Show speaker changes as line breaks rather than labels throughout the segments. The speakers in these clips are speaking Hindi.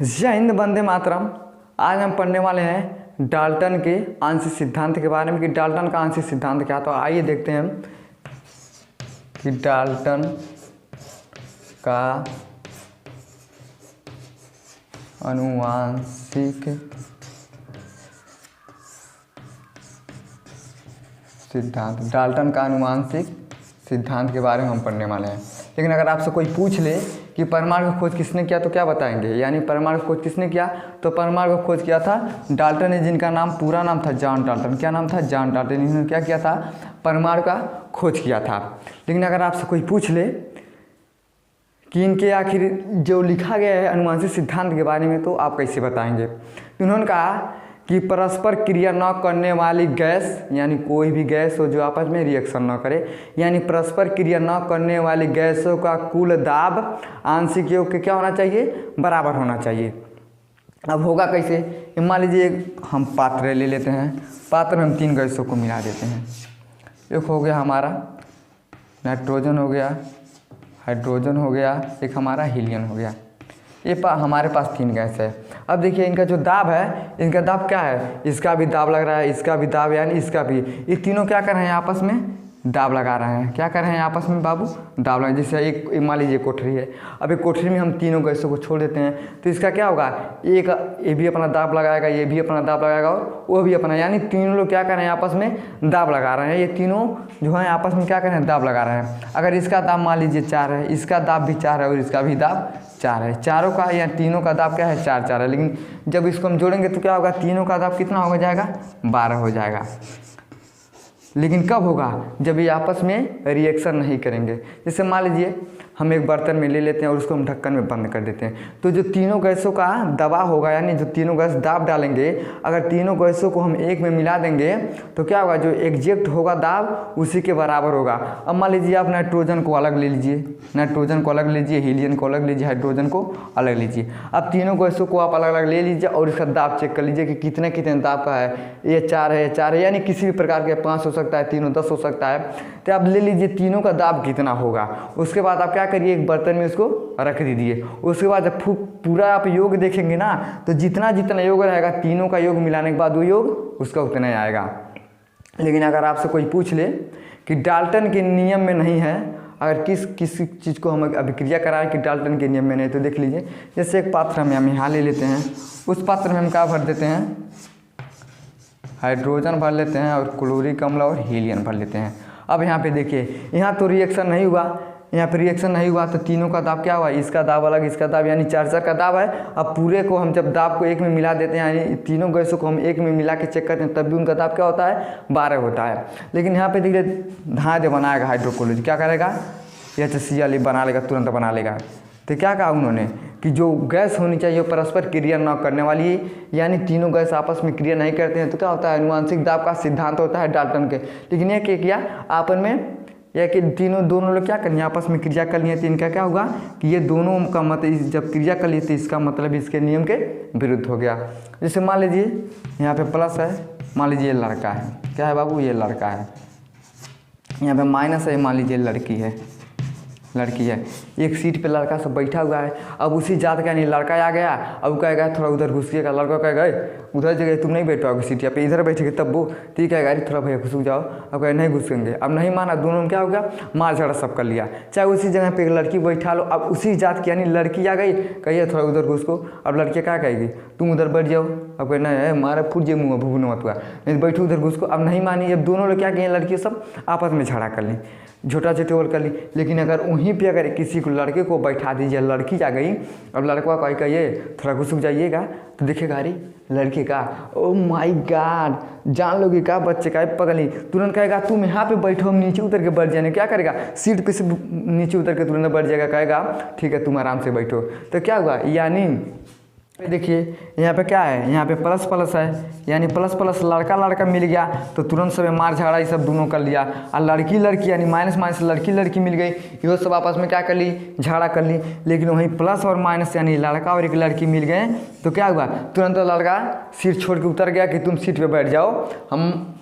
जय हिंद, वंदे मातरम। आज हम पढ़ने वाले हैं डाल्टन के आंशिक सिद्धांत के बारे में कि डाल्टन का आंशिक सिद्धांत क्या। तो आइए देखते हैं हम कि डाल्टन का आनुवांशिक सिद्धांत, डाल्टन का आनुवांशिक सिद्धांत के बारे में हम पढ़ने वाले हैं। लेकिन अगर आपसे कोई पूछ ले कि परमाणु की खोज किसने किया तो क्या बताएंगे? यानी परमाणु की खोज किसने किया? तो परमाणु की खोज किया था डाल्टन ने, जिनका नाम पूरा नाम था जॉन डाल्टन। क्या नाम था? John Dalton. इन्होंने क्या किया था? परमाणु का खोज किया था। लेकिन अगर आपसे कोई पूछ ले कि इनके आखिर जो लिखा गया है आनुवांशिक सिद्धांत के बारे में तो आप कैसे बताएंगे? तो उन्होंने कहा कि परस्पर क्रिया न करने वाली गैस, यानी कोई भी गैस हो जो आपस में रिएक्शन न करे, यानी परस्पर क्रिया न करने वाली गैसों का कुल दाब आंशिक योग के क्या होना चाहिए? बराबर होना चाहिए। अब होगा कैसे? मान लीजिए हम पात्र ले लेते हैं। पात्र में हम तीन गैसों को मिला देते हैं। एक हो गया हमारा नाइट्रोजन, हो गया हाइड्रोजन, हो गया एक हमारा हीलियम हो गया। ये हमारे पास तीन गैस है। अब देखिए इनका जो दाब है, इनका दाब क्या है? इसका भी दाब लग रहा है, इसका भी दाब, यानी इसका भी। ये तीनों क्या कर रहे हैं? आपस में दाब लगा रहे हैं। क्या कर रहे हैं आपस में बाबू? दाब लगा। जैसे एक मान लीजिए कोठरी है। अब एक कोठरी में हम तीनों गैसों को छोड़ देते हैं तो इसका क्या होगा? एक ये भी अपना दाब लगाएगा, ये भी अपना दाब लगाएगा और वो भी अपना, यानी तीनों लोग क्या कर रहे हैं? आपस में दाब लगा रहे हैं। ये तीनों जो हैं आपस में क्या कर रहे हैं? दाब लगा रहे हैं। अगर इसका दाब मान लीजिए 4 है, इसका दाब भी 4 है और इसका भी दाब 4 है। चारों का या तीनों का दाब क्या है? 4 है। लेकिन जब इसको हम जोड़ेंगे तो क्या होगा? तीनों का दाब कितना हो जाएगा? 12 हो जाएगा। लेकिन कब होगा? जब ये आपस में रिएक्शन नहीं करेंगे। जैसे मान लीजिए हम एक बर्तन में ले लेते हैं और उसको हम ढक्कन में बंद कर देते हैं, तो जो तीनों गैसों का दबाव होगा, यानी जो तीनों गैस दाब डालेंगे, अगर तीनों गैसों को हम एक में मिला देंगे तो क्या होगा? जो एग्जैक्ट होगा दाब उसी के बराबर होगा। अब मान लीजिए आप नाइट्रोजन को अलग ले लीजिए, नाइट्रोजन को अलग लीजिए, हीलियम को अलग लीजिए, हाइड्रोजन को अलग लीजिए। अब तीनों गैसों को आप अलग अलग ले लीजिए और इसका दाब चेक कर लीजिए कि कितने कितने दाब का है। ये 4 है, 4 है, यानी किसी भी प्रकार के 5 हो सकता है, तीनों 10 हो सकता है। तो आप ले लीजिए तीनों का दाब कितना होगा। उसके बाद आप क्या करिए? एक बर्तन में उसको रख दीजिए। उसके बाद जब पूरा आप योग देखेंगे ना तो जितना जितना योग रहेगा तीनों का योग मिलाने के बाद वो योग उसका उतना ही आएगा। लेकिन अगर आपसे कोई पूछ ले कि डाल्टन के नियम में नहीं है, अगर किस चीज़ को हम अभिक्रिया कराएं कि डाल्टन के नियम में नहीं, तो देख लीजिए जैसे एक पात्र हम यहाँ ले लेते हैं। उस पात्र में हम क्या भर देते हैं? हाइड्रोजन भर लेते हैं और क्लोरीन अम्ल और हीलियम भर लेते हैं। अब यहाँ पे देखिए, यहाँ तो रिएक्शन नहीं हुआ, यहाँ पे रिएक्शन नहीं हुआ तो तीनों का दाब क्या हुआ? इसका दाब अलग, इसका दाब, यानी 4 का दाब है। अब पूरे को हम जब दाब को एक में मिला देते हैं, यानी तीनों गैसों को हम एक में मिला के चेक करते हैं, तब भी उनका दाब क्या होता है? 12 होता है। लेकिन यहाँ पे देखिए धाए बनाएगा हाइड्रोक्लोरीन, क्या करेगा? HCl बना लेगा, तुरंत बना लेगा। तो क्या कहा उन्होंने कि जो गैस होनी चाहिए परस्पर क्रिया न करने वाली, यानी तीनों गैस आपस में क्रिया नहीं करते हैं तो क्या होता है? आनुवांशिक दाब का सिद्धांत होता है डाल्टन के। लेकिन ये क्या किया आपन में? या कि दोनों लोग क्या करेंगे? आपस में क्रिया कर लिए तो इनका क्या होगा कि ये दोनों का मतलब जब क्रिया कर लिए तो इसका मतलब इसके नियम के विरुद्ध हो गया। जैसे मान लीजिए यहाँ पे प्लस है, मान लीजिए ये लड़का है। क्या है बाबू? ये लड़का है। यहाँ पे माइनस है, मान लीजिए लड़की है, लड़की है। एक सीट पे लड़का सब बैठा हुआ है। अब उसी जात का यानी लड़का आ गया, अब कहेगा थोड़ा उधर घुसिएगा। लड़का कहेगा उधर जगह तुम नहीं बैठ पाओगे सीट पे, इधर बैठेगे तब वो। तो कहेगा अरे थोड़ा भैया घुस जाओ। अब कहे नहीं घुसेंगे। अब नहीं माना, दोनों में क्या हो गया? मार झगड़ा सब कर लिया। चाहे उसी जगह पे एक लड़की बैठा लो, अब उसी जात की यानी लड़की आ गई, कहिए थोड़ा उधर घुस को। अब लड़की क्या कहेगी? तुम उधर बैठ जाओ। अब कहे नहीं मारा फूट जे मुँह भून मत हुआ, नहीं बैठो उधर घुस को। अब नहीं मानी, अब दोनों लोग क्या कहें? लड़की सब आपस में झगड़ा कर ली, झोटा झोटी कर ली। लेकिन अगर वहीं पे अगर किसी को लड़के को बैठा दीजिए, लड़की आ गई, अब लड़का कहिए थोड़ा घुस जाइएगा, तो देखेगा अरे लड़के का, ओ माय गॉड, जान लोगे का बच्चे का पगली। तुरंत कहेगा तुम यहाँ पे बैठो, हम नीचे उतर के बैठ जाने। क्या करेगा? सीट पे से नीचे उतर के तुरंत बैठ जाएगा, कहेगा ठीक है तुम आराम से बैठो। तो क्या हुआ? यानी देखिए यहाँ पे क्या है? यहाँ पे प्लस प्लस है, यानी प्लस प्लस लड़का लड़का मिल गया तो तुरंत सब मार झगड़ा ये सब दोनों कर लिया। और लड़की लड़की यानी माइनस माइनस लड़की लड़की मिल गई, ये सब आपस में क्या कर ली? झगड़ा कर ली। लेकिन वहीं प्लस और माइनस यानी लड़का और एक लड़की मिल गए तो क्या हुआ? तुरंत लड़का सीट छोड़ के उतर गया कि तुम सीट पर बैठ जाओ, हम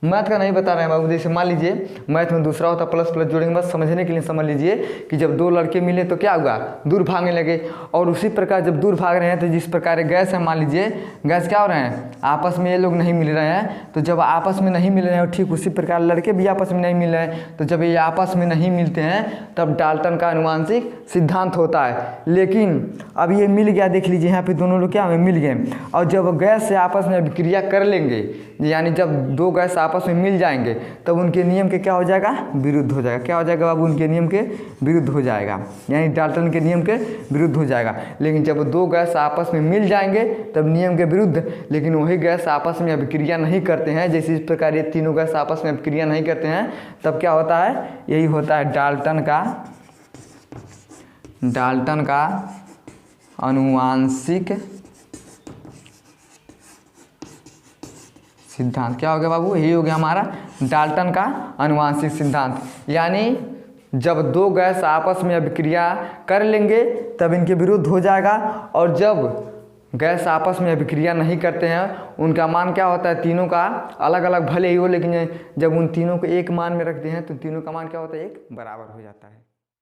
मैथ का नहीं बता रहे हैं बाबू। जैसे मान लीजिए मैथ में दूसरा होता प्लस प्लस जोड़ेंगे, बस समझने के लिए समझ लीजिए कि जब दो लड़के मिले तो क्या हुआ, दूर भागने लगे। और उसी प्रकार जब दूर भाग रहे हैं तो जिस प्रकार गैस है, मान लीजिए गैस क्या हो रहे हैं, आपस में ये लोग नहीं मिल रहे हैं। तो जब आपस में नहीं मिल रहे हैं, ठीक उसी प्रकार लड़के भी आपस में नहीं मिल रहे हैं। तो जब ये आपस में नहीं मिलते हैं तब डाल्टन का आनुवांशिक सिद्धांत होता है। लेकिन अब ये मिल गया, देख लीजिए यहाँ पे दोनों लोग क्या मिल गए। और जब गैस से आपस में अभिक्रिया कर लेंगे, यानी जब दो गैस आपस में मिल जाएंगे तब उनके नियम के क्या हो जाएगा, विरुद्ध हो जाएगा। क्या हो जाएगा बाबू, उनके नियम के विरुद्ध हो जाएगा, यानी डाल्टन के नियम के विरुद्ध हो जाएगा। लेकिन जब दो गैस आपस में मिल जाएंगे तब नियम के विरुद्ध, लेकिन वही गैस आपस में अभिक्रिया नहीं करते हैं, जैसे इस प्रकार ये तीनों गैस आपस में अभिक्रिया नहीं करते हैं, तब क्या होता है, यही होता है डाल्टन का आनुवांशिक सिद्धांत। क्या हो गया बाबू, यही हो गया हमारा डाल्टन का आनुवांशिक सिद्धांत। यानी जब दो गैस आपस में अभिक्रिया कर लेंगे तब इनके विरुद्ध हो जाएगा, और जब गैस आपस में अभिक्रिया नहीं करते हैं उनका मान क्या होता है, तीनों का अलग अलग भले ही हो, लेकिन जब उन तीनों को एक मान में रखते हैं तो तीनों का मान क्या होता है, एक बराबर हो जाता है।